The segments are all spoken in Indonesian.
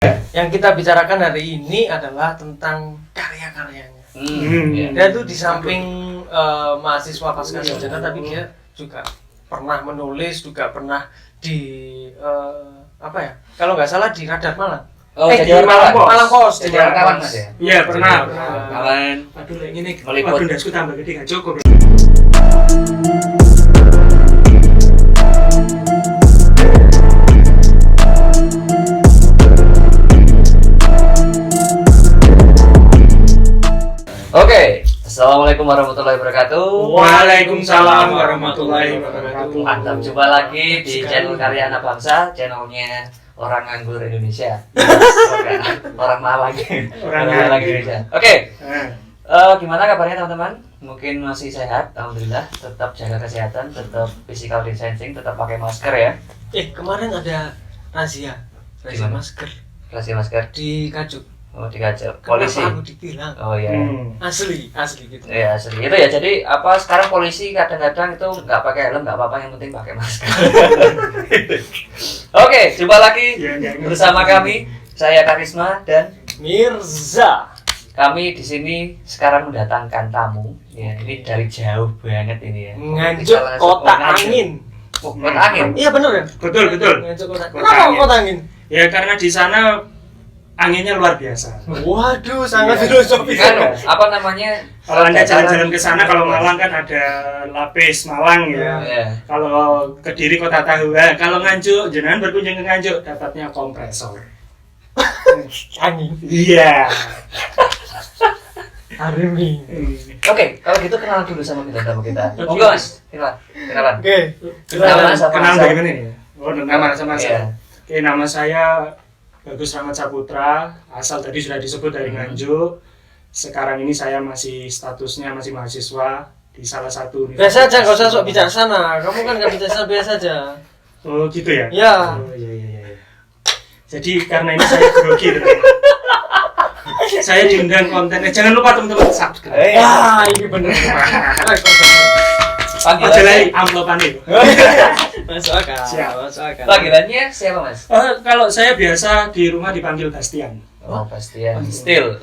Yang kita bicarakan hari ini adalah tentang karya-karyanya. Dia tuh di samping mahasiswa pasca sarjana, tapi dia juga pernah menulis, juga pernah di kalau nggak salah di Radar Malang. Jadi Malang Pos. Jadi wartawan Mas ya? Iya, pernah. Kawan. Aduh, ini Meliput. waduh ndasku tambah gede gak cukup. Oke, assalamualaikum warahmatullahi wabarakatuh. Waalaikumsalam warahmatullahi wabarakatuh. Mantap, jumpa lagi di channel Karya Anak Bangsa, channelnya orang nganggur Indonesia. Orang Malang. Orang Malang Indonesia. Oke. Gimana kabarnya teman-teman? Mungkin masih sehat, alhamdulillah. Tetap jaga kesehatan, tetap physical distancing, tetap pakai masker ya. Kemarin ada razia masker. Razia masker Di Kajuk. Oh, dikacau. Polisi. Kenapa aku ditilang? Oh iya. Asli gitu. Iya, asli. Itu ya, jadi sekarang polisi kadang-kadang itu nggak pakai helm, nggak apa-apa, yang penting pakai masker. Oke, jumpa lagi bersama kami, saya Karisma dan Mirza. kami di sini sekarang mendatangkan tamu. Ya, ini dari jauh banget ini ya. Nganjuk kota angin. Oh, kota angin. Iya bener ya? Betul. Nganjuk kota. Kota Kenapa angin. kota angin? Ya karena di sana anginnya luar biasa. Waduh, sangat filosofis. Kan, apa namanya? Kalau Anda jalan-jalan ke sana, kalau Malang kan ada Lapis Malang ya. Iya. Kalau Kediri Kota Tahu. Kalau Nganjuk, jenengan berkunjung ke Nganjuk dapatnya kompresor. Angin. Iya. Arimi. Oke, kalau gitu kenalan dulu sama kita tamu kita. Monggo Mas, kenalan. Oke. Nama sama Kenal masa. bagaimana ya? Oh, nama sama Iya. saya. Oke, nama saya Bagus Rahmat Saputra. Asal tadi sudah disebut dari Nganjuk. Sekarang ini saya masih statusnya masih mahasiswa di salah satu Biasa aja, nggak usah sok bijaksana. Kamu kan nggak bijaksana, biasa aja. Oh, gitu ya? Ya. Oh, iya. Jadi karena ini saya grogi. Saya diundang kontennya. Jangan lupa teman-teman subscribe. Wah, ini bener. Aja lagi amplopan itu. Masuk akal. Siap. Masuk akal. Panggilannya siapa Mas? Kalau saya biasa di rumah dipanggil Bastian. Oh, Bastian. Still.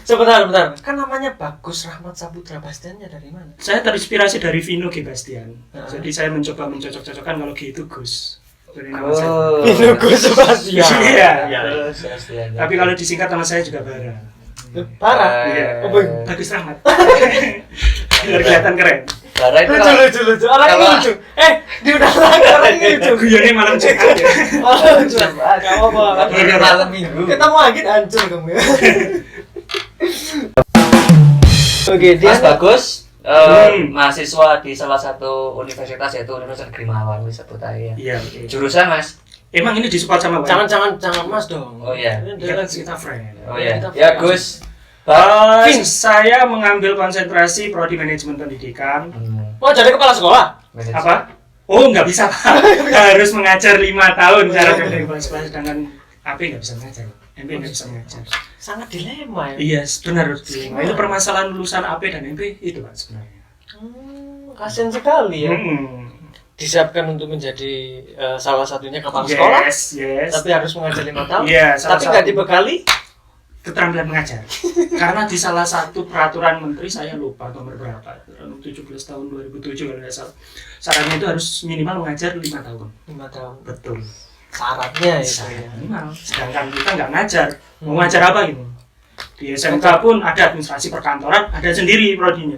Sebentar. Kan namanya Bagus Rahmat Saputra. Bastiannya dari mana? Saya terinspirasi dari Vino G. Bastian. Jadi saya mencoba mencocok-cocokkan kalau G itu Gus. Dari nama saya. Ini Gus Bastian. Iya. Bastian. Tapi kalau disingkat nama saya juga Bara. Parah. Iya. Oh, bagus. Bagus Rahmat. Biar kelihatan keren. Bara itu Lucu. Orang ini Apa? lucu. Diundang lagi orang ini lucu. Guyonnya malam Jumat ya. Lucu. Gak apa-apa. malam minggu. Ketemu lagi hancur kamu ya. Oke, dia Mas Bagus mahasiswa di salah satu universitas, yaitu Universitas Negeri Malang, disebut aja ya. Iya, oke. Jurusan Mas? Emang ini disupport sama Pak? jangan Mas dong. Oh iya. Ini Iya, dia kita friend. Oh iya. Kita Ya fokus. Gus. Saya mengambil konsentrasi prodi manajemen pendidikan. Mau jadi kepala sekolah? Apa? Oh, nggak bisa Pak. Harus mengajar 5 tahun syaratnya dari kepala sekolah, sedangkan AP nggak bisa mengajar. MP nggak bisa mengajar. Sangat dilema ya. Iya, benar. Itu permasalahan lulusan AP dan MP itu Pak sebenarnya. Kasian sekali ya. Disiapkan untuk menjadi salah satunya kepala sekolah, Yes. tapi harus mengajar 5 tahun. Iya, salah Tapi nggak satu. dibekali. Keterampilan mengajar. Karena di salah satu peraturan menteri, saya lupa nomor berapa, 17 tahun 2007 kalau nggak salah. Syaratnya itu harus minimal mengajar 5 tahun. 5 tahun. Betul. Syaratnya itu ya. Minimal. Sedangkan kita nggak ngajar. Mau ngajar apa gitu? Di SMK pun ada administrasi perkantoran, ada sendiri prodinya.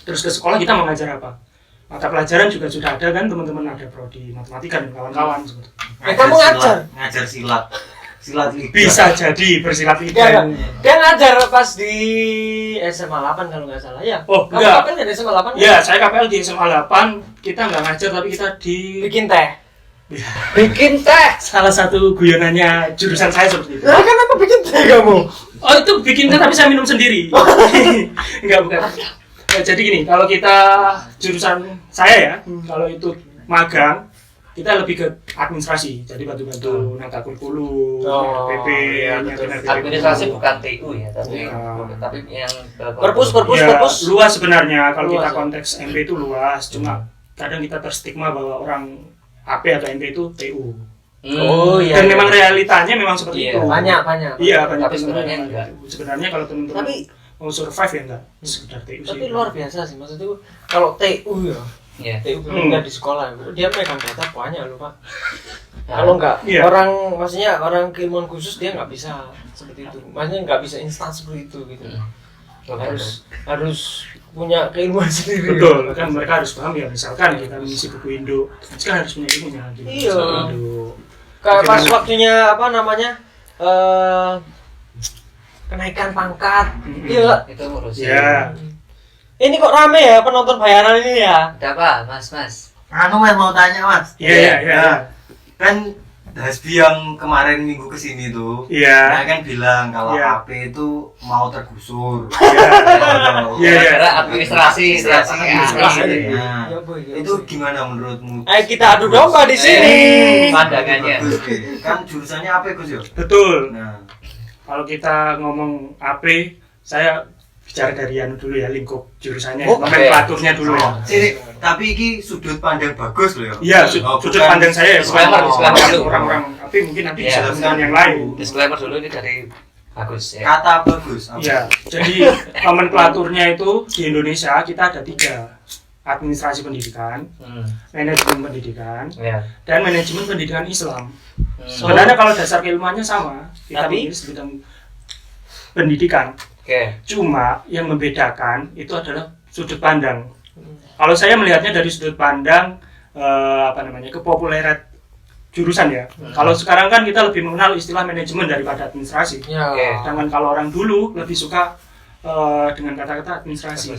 Terus ke sekolah kita mau ngajar apa? Mata pelajaran juga sudah ada kan, teman-teman, ada prodi matematika dan kawan-kawan. Kamu ngajar? Ngajar silat liga. Bisa jadi bersilat Enggak. liga. Dia ngajar pas di SMA 8 kalau nggak salah ya. Oh, Kamu enggak. kapan di SMA 8? Ya, saya KPL di SMA 8, kita nggak ngajar tapi kita di Bikin teh. Bikin teh. salah satu guyonannya jurusan saya seperti itu. Lah kenapa bikin teh kamu? Oh, itu bikin teh tapi saya minum sendiri. Enggak, bukan. Ya, jadi gini, kalau kita jurusan saya ya, kalau itu magang, kita lebih ke administrasi. Jadi bantu-bantu nata kurikulum, PP, Administrasi bukan TU ya, tapi yang Perpus. Ya, luas sebenarnya. Kalau Luas, kita ya. konteks MP itu luas, cuma kadang kita terstigma bahwa orang AP atau MP itu TU. Oh iya. Dan memang realitanya memang seperti Iya. itu. Banyak. Iya, banyak Tapi teman-teman sebenarnya yang enggak. gitu. Sebenarnya kalau teman-teman Tapi mau survive ya enggak sekedar TU sih. tapi luar biasa sih maksudnya kalau TU ya. Iya. TU di sekolah dia megang data banyak loh Pak. Kalau enggak Iya. maksudnya orang keilmuan khusus dia nggak bisa seperti itu. Maksudnya nggak bisa instan seperti itu gitu. Harus punya keilmuan sendiri. Betul, kan mereka harus paham ya, misalkan kita mengisi buku Indo, kan harus punya ilmunya gitu. Iya. Indo. Kayak pas Bagaimana? waktunya apa namanya? Kenaikan pangkat. Iya. Itu ngurusin. Ya. Ini kok rame ya penonton bayaran ini ya? Ada apa, Mas? Anu Mas mau tanya Mas. Iya. Nah, kan Hasbi yang kemarin minggu kesini tuh, Iya. nah kan bilang kalau Iya. HP itu mau tergusur. Iya. Iya. Gara-gara administrasi. Administrasi. Nah, Ya, Boy, ya, itu Boy. gimana menurutmu? Ayo kita adu domba di sini. Pandangannya. Bagus, Ki. Kan jurusannya apa Gus ya? Betul. Nah, Kalau kita ngomong AP, saya bicara dari anu dulu ya, lingkup jurusannya, Oke. nomenklaturnya dulu ya. Sini, tapi ini sudut pandang bagus loh ya. Iya, Oh, sudut bukan- pandang saya ya, Disclaimer bukan dulu. orang-orang AP mungkin nanti Iya. bisa dengan yang lain. Disclaimer dulu ini dari Agus ya. Kata bagus. apa? Iya, jadi nomenklaturnya itu di Indonesia kita ada 3. Administrasi pendidikan, manajemen pendidikan, Ya. dan manajemen pendidikan Islam. Hmm. Sebenarnya kalau dasar keilmuannya sama, kita Tapi- menulis bidang pendidikan. Oke. Cuma yang membedakan itu adalah sudut pandang. Kalau saya melihatnya dari sudut pandang kepopuleran jurusan ya. Kalau sekarang kan kita lebih mengenal istilah manajemen daripada administrasi. Ya. Oke. Sedangkan kalau orang dulu lebih suka dengan kata-kata administrasi.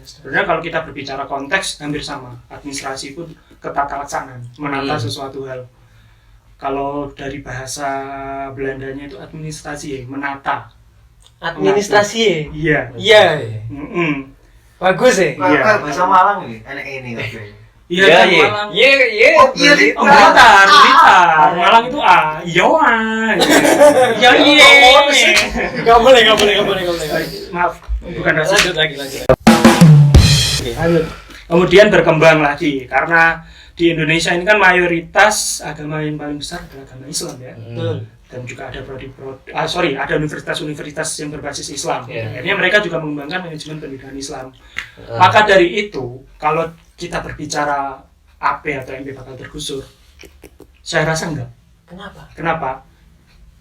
Sebenarnya kalau kita berbicara konteks hampir sama. Administrasi pun ketata laksanaan, menata sesuatu hal. Kalau dari bahasa Belandanya itu administrasi, menata. Administrasi. Iya. Iya. Mm-mm. Bagus ya. Iya. Kayak bahasa Malang ini, enak ini tapi. Iya, Ya, kan iya. Malang. Iya. Oh, iya, Oh, Blitar. Malang itu A. Iya, iya, iya. Gak boleh. Maaf, bukan rasis. Lanjut lagi. Lanjut. Kemudian berkembang lagi karena di Indonesia ini kan mayoritas agama yang paling besar adalah agama Islam ya. Betul. Dan juga ada ada universitas-universitas yang berbasis Islam. Yeah. Akhirnya mereka juga mengembangkan manajemen pendidikan Islam. Maka dari itu, kalau kita berbicara AP atau MP bakal tergusur, saya rasa enggak. Kenapa? Kenapa?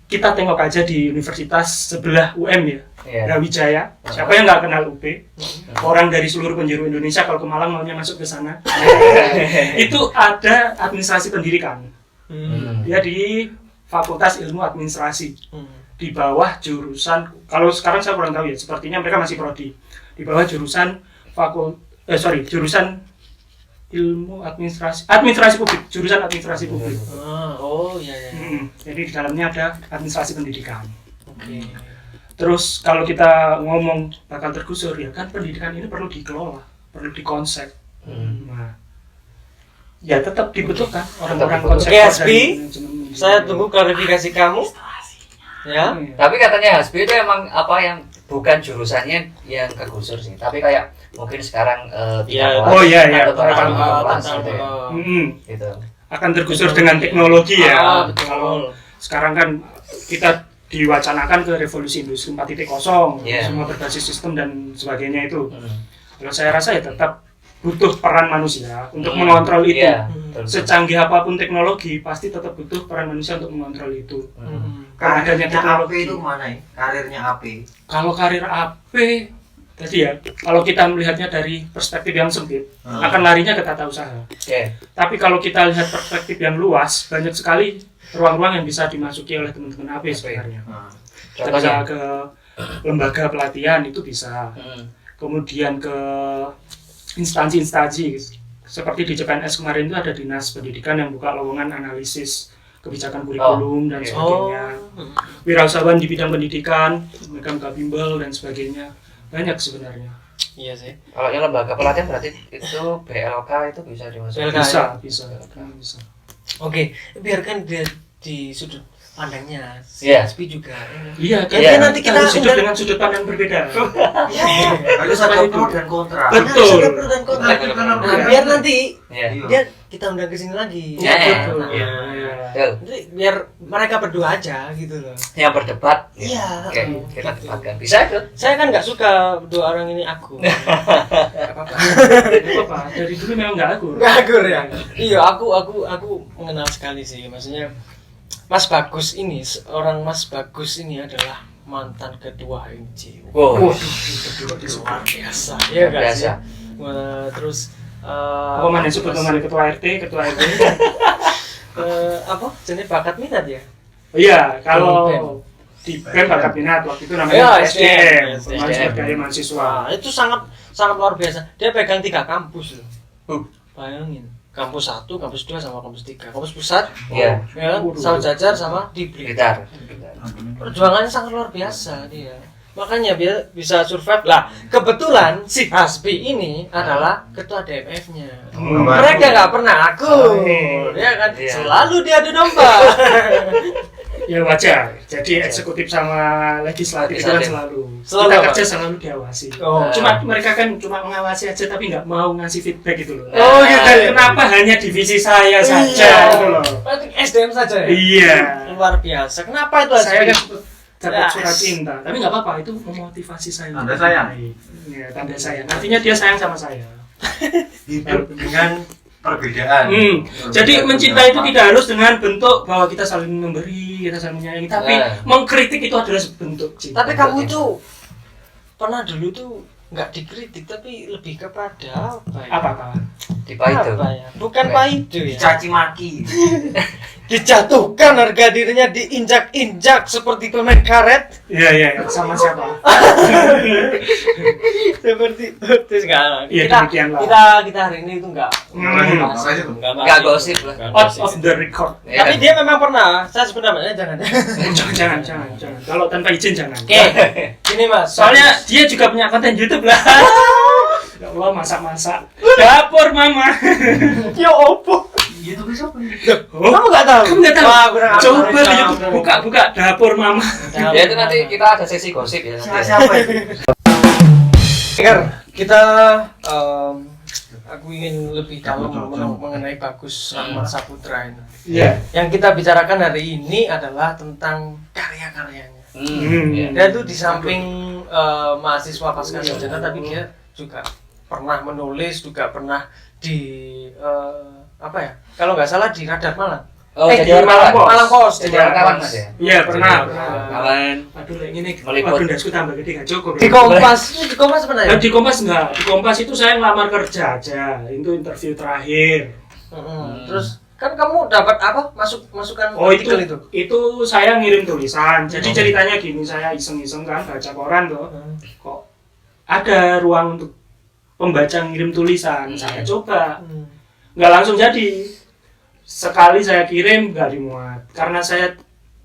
Kita tengok aja di universitas sebelah UM ya, Iya. Brawijaya. Siapa yang nggak kenal UP? Orang dari seluruh penjuru Indonesia kalau ke Malang maunya masuk ke sana. Itu ada administrasi pendidikan. Dia di Fakultas Ilmu Administrasi. Di bawah jurusan, kalau sekarang saya kurang tahu ya, sepertinya mereka masih prodi. Di bawah jurusan jurusan Ilmu Administrasi Publik, jurusan Administrasi Publik. Oh iya. Jadi di dalamnya ada administrasi pendidikan. Oke. Terus kalau kita ngomong bakal tergusur ya kan pendidikan ini perlu dikelola, perlu dikonsep. Nah, ya tetap dibutuhkan orang-orang konsep. Oke, Hasbi, saya tunggu klarifikasi kamu. Ya. Tapi katanya Hasbi itu emang apa yang bukan jurusannya yang kegusur sih, tapi kayak mungkin sekarang Ya, oh iya, iya. tentang Tentang gitu. Akan tergusur dengan teknologi ya. betul. Kalau sekarang kan kita diwacanakan ke revolusi industri 4.0, Yeah. semua berbasis sistem dan sebagainya itu. Kalau saya rasa ya tetap butuh peran manusia untuk mengontrol itu. Iya, betul. Secanggih apapun teknologi, pasti tetap butuh peran manusia untuk mengontrol itu. Karena adanya Karirnya AP teknologi. itu mana ya? Karirnya AP. Kalau karir AP, tadi ya, kalau kita melihatnya dari perspektif yang sempit, akan larinya ke tata usaha. Oke. Tapi kalau kita lihat perspektif yang luas, banyak sekali ruang-ruang yang bisa dimasuki oleh teman-teman AP sebenarnya. Kita bisa Contohnya. ke lembaga pelatihan itu bisa, Hmm. kemudian ke instansi-instansi seperti di CPNS kemarin itu ada dinas pendidikan yang buka lowongan analisis kebijakan kurikulum dan sebagainya. Wirausahawan di bidang pendidikan, mereka buka bimbel dan sebagainya, banyak sebenarnya. Iya sih. Kalau yang lembaga pelatihan berarti itu BLK itu bisa dimasukin. BLK. Bisa. Oke, biarkan dia di sudut pandangnya. Iya. Hasbi juga. Iya, kan Iya. nanti kita harus hidup dengan sudut pandang berbeda. Harus ada pro dan kontra. Betul. Ada pro dan kontra. Betul. Nah, biar nanti Iya. dia kita undang ke sini lagi. Iya. Betul. Iya. Iya. Jadi biar mereka berdua aja gitu loh. Yang berdebat. Iya. Oke, kita debatkan. Bisa ikut. Saya kan nggak suka dua orang ini aku. Nggak apa-apa. Apa? Dari dulu memang nggak aku. Nggak aku ya. Iya, aku mengenal sekali sih. Maksudnya Mas Bagus ini, seorang Mas Bagus ini adalah mantan ketua HMJ. Wow. Luar biasa. Iya kan? Biasa. Terus Apa mana sebut namanya ketua RT, ketua RW? apa? Jenis bakat minat ya? Oh iya, kalau BEM. di BEM bakat minat waktu itu namanya Ya, SDM, SDM. sumber daya mahasiswa. Wah, itu sangat luar biasa. Dia pegang 3 kampus loh. Bayangin. Kampus 1, kampus 2 sama kampus 3. Kampus pusat, Iya. ya, sama Jajar sama di Blitar. Perjuangannya sangat luar biasa dia. Makanya dia bisa survive lah. Kebetulan si Hasbi ini adalah ketua DMF-nya. Mereka nggak pernah akur, ya kan? Iya. Selalu diadu domba. Ya wajar. Jadi eksekutif sama legislatif itu kan Legislatif. selalu kita apa? kerja selalu diawasi. Oh. Cuma mereka kan cuma mengawasi aja tapi nggak mau ngasih feedback gitu loh. Oh, gitu. Kenapa hanya divisi saya saja Iya. gitu loh? Berarti SDM saja ya? Iya. Luar biasa. Kenapa itu Saya Hasbi? kan dapat surat cinta, tapi nggak apa-apa, itu memotivasi saya. Tanda sayang. Iya, tanda sayang. Artinya dia sayang sama saya. Hidup dengan perbedaan. Jadi mencinta itu tidak harus dengan bentuk bahwa kita saling memberi, kita saling menyayangi, tapi mengkritik itu adalah bentuk cinta. Tapi kamu itu pernah dulu tuh nggak dikritik tapi lebih kepada apa ya? apa? Di Paido. Apa ya? Bukan Paido ya. Dicaci maki. Dijatuhkan harga dirinya, diinjak-injak seperti permen karet. Iya, sama siapa? Seperti itu sekarang. Iya, kita, demikianlah. kita hari ini itu enggak Nggak gosip lah. Out of the record. Iya. Tapi dia memang pernah. Saya sebut namanya jangan. Jangan. Kalau tanpa izin jangan. Oke. Gini Mas. Soalnya dia juga punya konten YouTube lah. Ya Allah, masak-masak. Dapur Mama. yo opo. YouTube siapa? Kamu enggak tahu? Kamu nggak tahu? Wah, kurang Coba ajar. di YouTube buka Dapur Mama. Ya itu nanti kita ada sesi gosip ya. Siapa itu? Kita aku ingin lebih dalam mengenai Bagus Rahmat Saputra ini. Iya. Yang kita bicarakan hari ini adalah tentang karya-karyanya. Iya. Dia tuh di samping mahasiswa pasca sarjana, tapi dia juga pernah menulis, juga pernah di apa ya? Kalau nggak salah di Radar Malang. Oh, di jadi Malang Post. Jadi wartawan Mas ya. Iya, pernah. Kawan. Aduh, ini Meliput. waduh dasku tambah gede gak cukup. Di Kompas sebenarnya. Di Kompas enggak. Di Kompas itu saya ngelamar kerja aja. Itu interview terakhir. Terus kan kamu dapat apa? Masukan Oh, itu artikel itu. itu saya ngirim tulisan. Jadi ceritanya gini, saya iseng-iseng kan baca koran tuh. Kok ada ruang untuk pembaca ngirim tulisan. Saya coba. Nggak langsung jadi. Sekali saya kirim nggak dimuat karena saya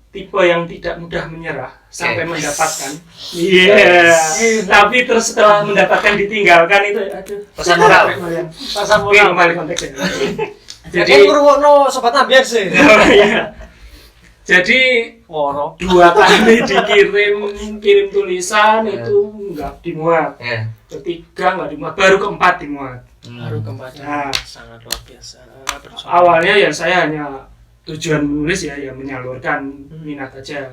tipe yang tidak mudah menyerah sampai mendapatkan. Iya. Tapi terus setelah mendapatkan ditinggalkan itu aduh. Pesan moral. Pasar Oke, kembali konteksnya. Jadi ngurungokno sobat ambiar sih. Iya. Jadi Woro. 2 kali kirim tulisan itu nggak dimuat. Iya. Ketiga nggak dimuat, baru keempat dimuat. Baru kembali. Nah. Sangat luar biasa. Awalnya ya saya hanya tujuan menulis ya menyalurkan minat aja.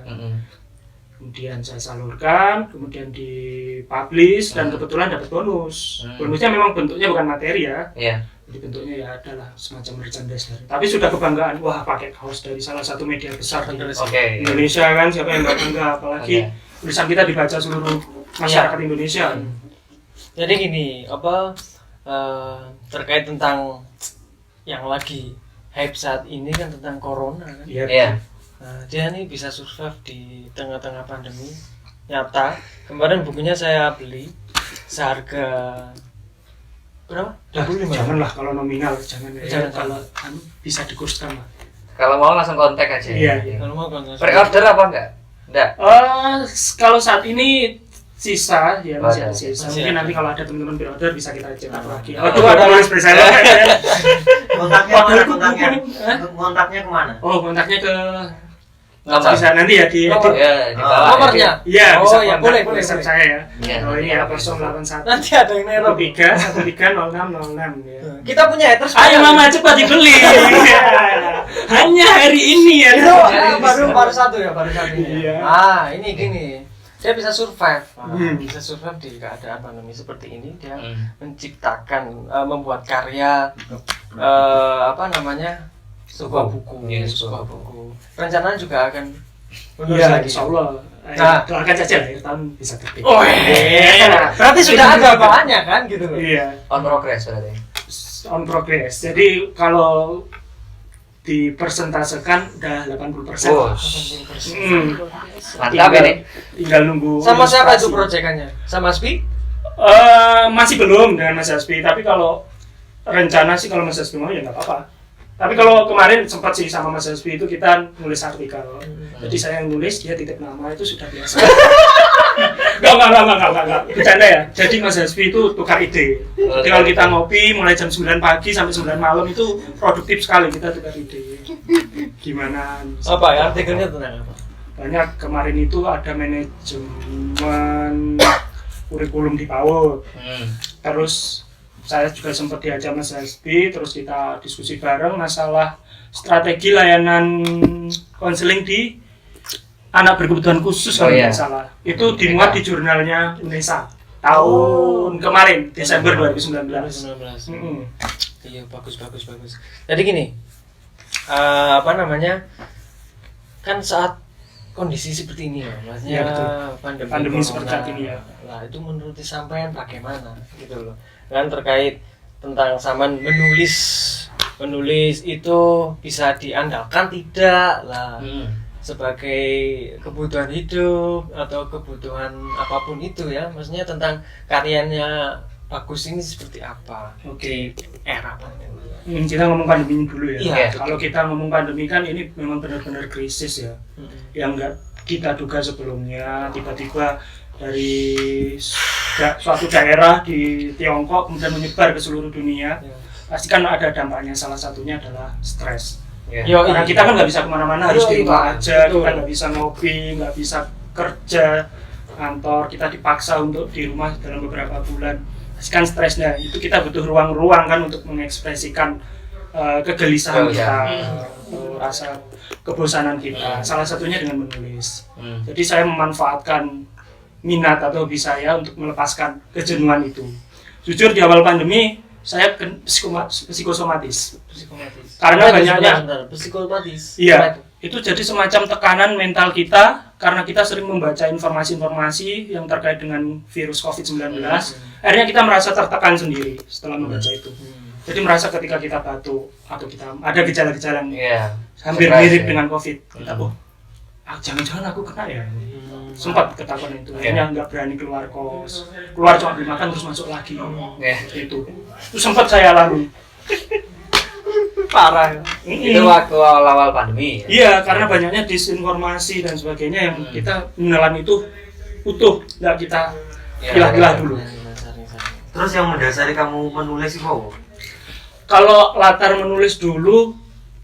Kemudian saya salurkan, kemudian dipublish dan kebetulan dapat bonus. Bonusnya memang bentuknya bukan materi ya. Iya. Jadi bentuknya ya adalah semacam merchandise dari. Tapi sudah kebanggaan, wah pakai kaos dari salah satu media besar di Oke. Indonesia kan, siapa yang nggak bangga, apalagi tulisan kita dibaca seluruh masyarakat Indonesia. Jadi gini, apa terkait tentang yang lagi hype saat ini kan tentang corona kan. Iya. Nah, dia nih bisa survive di tengah-tengah pandemi. Nyata, kemarin bukunya saya beli seharga berapa? 25. Janganlah kalau nominal, jangan ya. Jangan. Kalau bisa dikurskan lah. Kalau mau langsung kontak aja. Iya. Kalau mau kontak. Pre-order apa enggak? Enggak. Kalau saat ini sisa ya masih ada Masih sisa. ada. Mungkin nanti kalau ada teman-teman pre-order bisa kita cetak lagi. Oh, Aduh, ada nulis presale. Kontaknya mana? Padahal Kontaknya? Hah? Kontaknya kemana? Oh, kontaknya ke Bisa nanti ya di Nomor. Ya, di bawah. Nomornya? Iya, Oh, bisa ya, kontak boleh, WhatsApp boleh. saya ya. Iya, Oh ini nanti ya ada. 081 Nanti ada yang nero. 130606 ya. Kita punya haters. Ayo mama cepat dibeli. Hanya hari ini ya. Itu baru satu ya, baru satu. Iya. Ini gini. Dia bisa survive, bisa survive di keadaan pandemi seperti ini. Dia menciptakan, membuat karya, sebuah buku, Iya, sebuah buku. Rencananya juga akan menulis Iya, lagi. insya Allah. Nah. Doakan saja lah akhir tahun bisa terbit. Oh, berarti sudah ada bahannya kan gitu loh. Iya, On progress berarti. on progress. Jadi kalau dipersentasekan udah 80%. Oh, mantap Tinggal- ini. Tinggal nunggu. Sama siapa itu ilustrasi. proyekannya? Sama Spi? Masih belum dengan Mas Hasbi, tapi kalau rencana sih kalau Mas Hasbi mau ya nggak apa-apa. Tapi kalau kemarin sempat sih sama Mas Hasbi itu kita nulis artikel. Jadi saya yang nulis, dia titip nama, itu sudah biasa. Enggak. Bercanda ya. Jadi Mas Hasbi itu tukar ide. Jadi kalau kita ngopi mulai jam 9 pagi sampai 9 malam itu produktif sekali, kita tukar ide. Gimana? Apa ya artikelnya tentang apa? Banyak kemarin itu ada manajemen kurikulum di PAUD. Terus saya juga sempat diajak Mas Hasbi, terus kita diskusi bareng masalah strategi layanan konseling di anak berkebutuhan khusus kalau iya. nggak salah. Itu dimuat di jurnalnya UNESA tahun kemarin Desember 2019. 2019. Mm-mm. Iya, bagus. Jadi gini, kan saat kondisi seperti ini ya, maksudnya Iya, betul. Pandemi corona. seperti saat ini ya. Lah itu menurut sampean bagaimana gitu loh. Kan terkait tentang zaman menulis itu bisa diandalkan tidak lah sebagai kebutuhan hidup atau kebutuhan apapun itu ya, maksudnya tentang karyanya Bagus ini seperti apa Oke. di era pandemi. Kita ngomong pandemi dulu ya. Iya. Kalau kita ngomong pandemi kan ini memang benar-benar krisis ya. Yang nggak kita duga sebelumnya, tiba-tiba dari suatu daerah di Tiongkok kemudian menyebar ke seluruh dunia. Ya. Pasti kan ada dampaknya, salah satunya adalah stres. Yeah. Karena kita kan nggak bisa kemana-mana, harus di rumah aja, Betul. kita nggak bisa ngopi, nggak bisa kerja kantor, kita dipaksa untuk di rumah dalam beberapa bulan. Pasti kan stresnya, itu kita butuh ruang-ruang kan untuk mengekspresikan kegelisahan kita, rasa kebosanan kita, salah satunya dengan menulis. Jadi saya memanfaatkan minat atau hobi saya untuk melepaskan kejenuhan itu. Jujur di awal pandemi saya psikosomatis. Karena banyaknya psikosomatis. iya, itu jadi semacam tekanan mental kita karena kita sering membaca informasi-informasi yang terkait dengan virus COVID-19. Akhirnya kita merasa tertekan sendiri setelah membaca itu. Jadi merasa ketika kita batuk atau kita ada gejala-gejala yang hampir mirip dengan COVID, kita jangan-jangan aku kena ya. Sempat ketakutan itu, akhirnya nggak berani keluar kos, keluar cuma beli makan terus masuk lagi. Itu sempat saya alami. Parah. Itu waktu awal-awal pandemi. Iya, karena banyaknya disinformasi dan sebagainya yang kita menelan itu utuh, nggak kita pilah-pilah dulu. Terus yang mendasari kamu menulis itu apa? Kalau latar menulis dulu,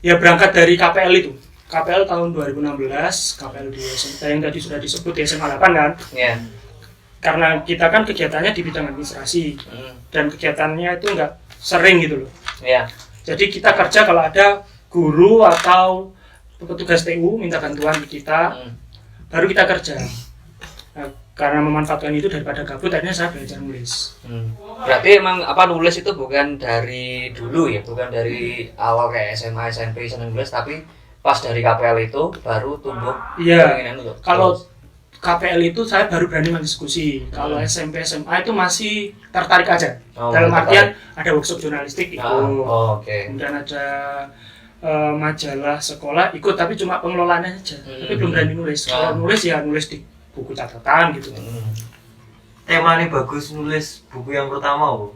ya berangkat dari KPL itu. KPL tahun 2016, KPL di SMP yang tadi sudah disebut di SMA 8 kan. Iya. Karena kita kan kegiatannya di bidang administrasi dan kegiatannya itu nggak sering gitu loh. Iya. Jadi kita kerja kalau ada guru atau petugas TU minta bantuan ke kita, baru kita kerja. Nah, karena memanfaatkan itu daripada gabut, akhirnya saya belajar nulis. Berarti emang nulis itu bukan dari dulu ya, bukan dari awal kayak SMA, SMP, seneng nulis, tapi pas dari KPL itu baru tumbuh keinginan untuk Kalau nulis. KPL itu saya baru berani mendiskusi. Kalau SMP, SMA itu masih tertarik aja. Dalam masih artian ada workshop jurnalistik ikut. Oke. Kemudian ada majalah sekolah ikut, tapi cuma pengelolaannya aja. Tapi belum berani nulis. Kalau nulis ya nulis di buku catatan gitu. Temanya bagus nulis buku yang pertama apa?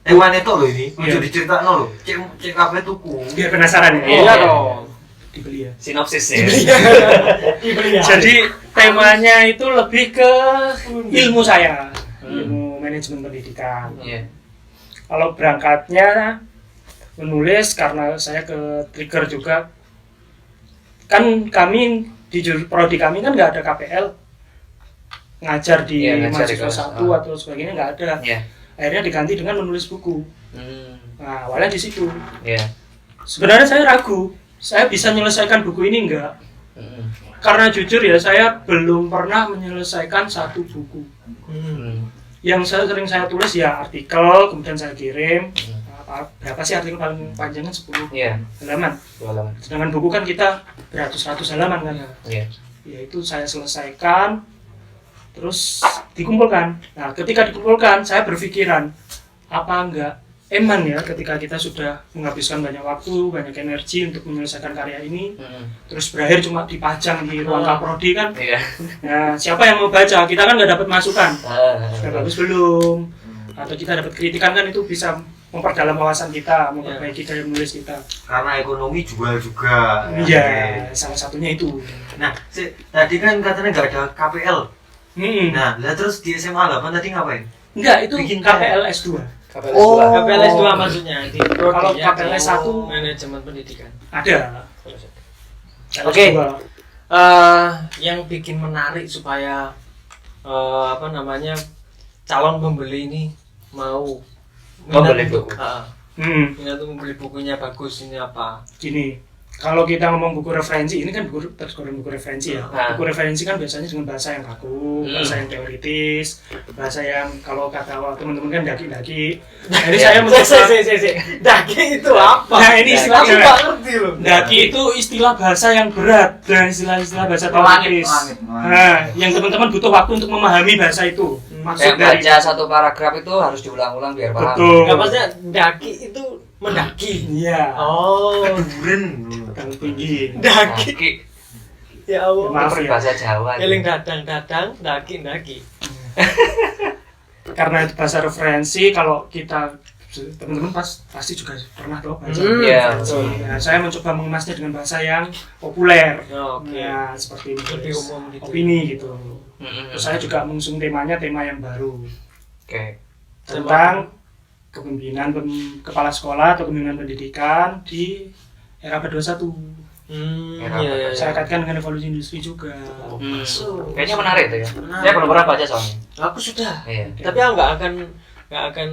Temanya itu loh ini, Iya. udah diceritain loh. Cek kafe tuku. Biar penasaran ya. Iya dong. Dibeli ya. Sinopsisnya. Jadi temanya itu lebih ke ilmu saya, ilmu manajemen pendidikan. Iya. Kalau berangkatnya menulis karena saya ke trigger juga. Kan kami di prodi kami kan nggak ada KPL, ngajar di ngajar di mahasiswa kelas. satu atau sebagainya nggak ada. Iya. Akhirnya diganti dengan menulis buku. Nah, awalnya di situ. Iya. Sebenarnya saya ragu, saya bisa menyelesaikan buku ini enggak? Karena jujur ya, saya belum pernah menyelesaikan satu buku. Yang sering saya tulis ya artikel, kemudian saya kirim. Berapa sih artikel paling panjangnya 10 halaman. Sedangkan buku kan kita beratus-ratus halaman kan. Ya itu saya selesaikan, terus dikumpulkan. Nah, ketika dikumpulkan, saya berpikiran apa enggak eman ya ketika kita sudah menghabiskan banyak waktu, banyak energi untuk menyelesaikan karya ini, terus berakhir cuma dipajang di ruang kaprodi kan. Nah, siapa yang mau baca? Kita kan nggak dapat masukan. Sudah bagus belum? Atau kita dapat kritikan kan, itu bisa memperdalam wawasan kita, memperbaiki gaya menulis kita. Karena ekonomi jual juga. Iya, salah satunya itu. Nah, tadi kan katanya nggak ada KPL. Nah, lah terus di SMA 8 tadi ngapain? Enggak, itu Bikin KPL S2. KPL S2 maksudnya di Kalau prodinya KPL S1 manajemen pendidikan. Ada. Oke. Yang bikin menarik supaya calon pembeli ini mau membeli buku. Minat untuk membeli bukunya bagus, ini apa? Gini, kalau kita ngomong buku referensi, ini kan buku referensi ya. Buku referensi kan biasanya dengan bahasa yang kaku, bahasa yang teoritis, bahasa yang kalau kata teman-teman kan daki-daki. Jadi saya mencoba. Daki itu apa? Nah, ini istilah aku nggak ngerti loh. Daki itu istilah bahasa yang berat dan istilah bahasa teoritis. Nah, yang teman-teman butuh waktu untuk memahami bahasa itu. Maksud dari baca satu paragraf itu harus diulang-ulang biar paham. Betul. Nggak, maksudnya daki itu mendaki. Iya. Oh. Keduren. Tinggi. Daki. Ya Allah. Maaf ya. Bahasa Jawa. Eling dadang, daki. Karena itu bahasa referensi, kalau kita teman-teman pasti juga pernah baca. Iya, betul. Nah, saya mencoba mengemasnya dengan bahasa yang populer. Oke. Ya, seperti Lebih umum gitu. opini gitu. Terus saya juga mengusung tema yang baru. Oke. Tentang kepemimpinan kepala sekolah atau kepemimpinan pendidikan di era P21. Iya. Saya kaitkan dengan evolusi industri juga. Kayaknya menarik tuh ya. Saya belum pernah baca soalnya. Aku sudah. Iya. Tapi aku nggak akan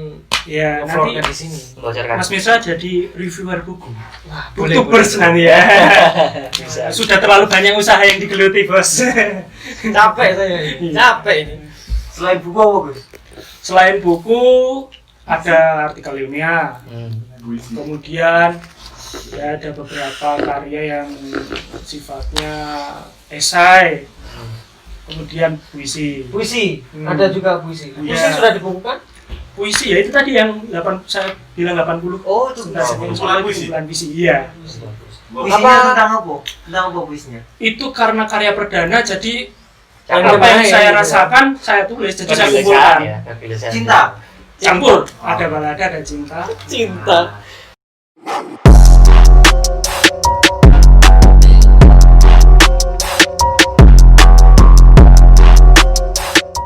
Ya, nanti di sini. Belajarkan. Mas Misra jadi reviewer buku. Wah, Youtubers nanti ya. Sudah terlalu banyak usaha yang digeluti, Bos. Capek saya. Capek ini. Selain buku apa, Gus? Selain buku, ada artikel ilmiah. Kemudian ya ada beberapa karya yang sifatnya esai. Kemudian puisi. Ada juga puisi. Iya. Puisi sudah dibukukan? Puisi ya itu tadi yang saya bilang 80. Oh, itu kumpulan puisi. Iya. Puisinya tentang apa? Tentang apa puisinya? Itu karena karya perdana, jadi Apa apa yang ya, saya gitu. rasakan saya tulis, jadi saya kumpulkan. Cinta. Campur, ada balada, ada cinta.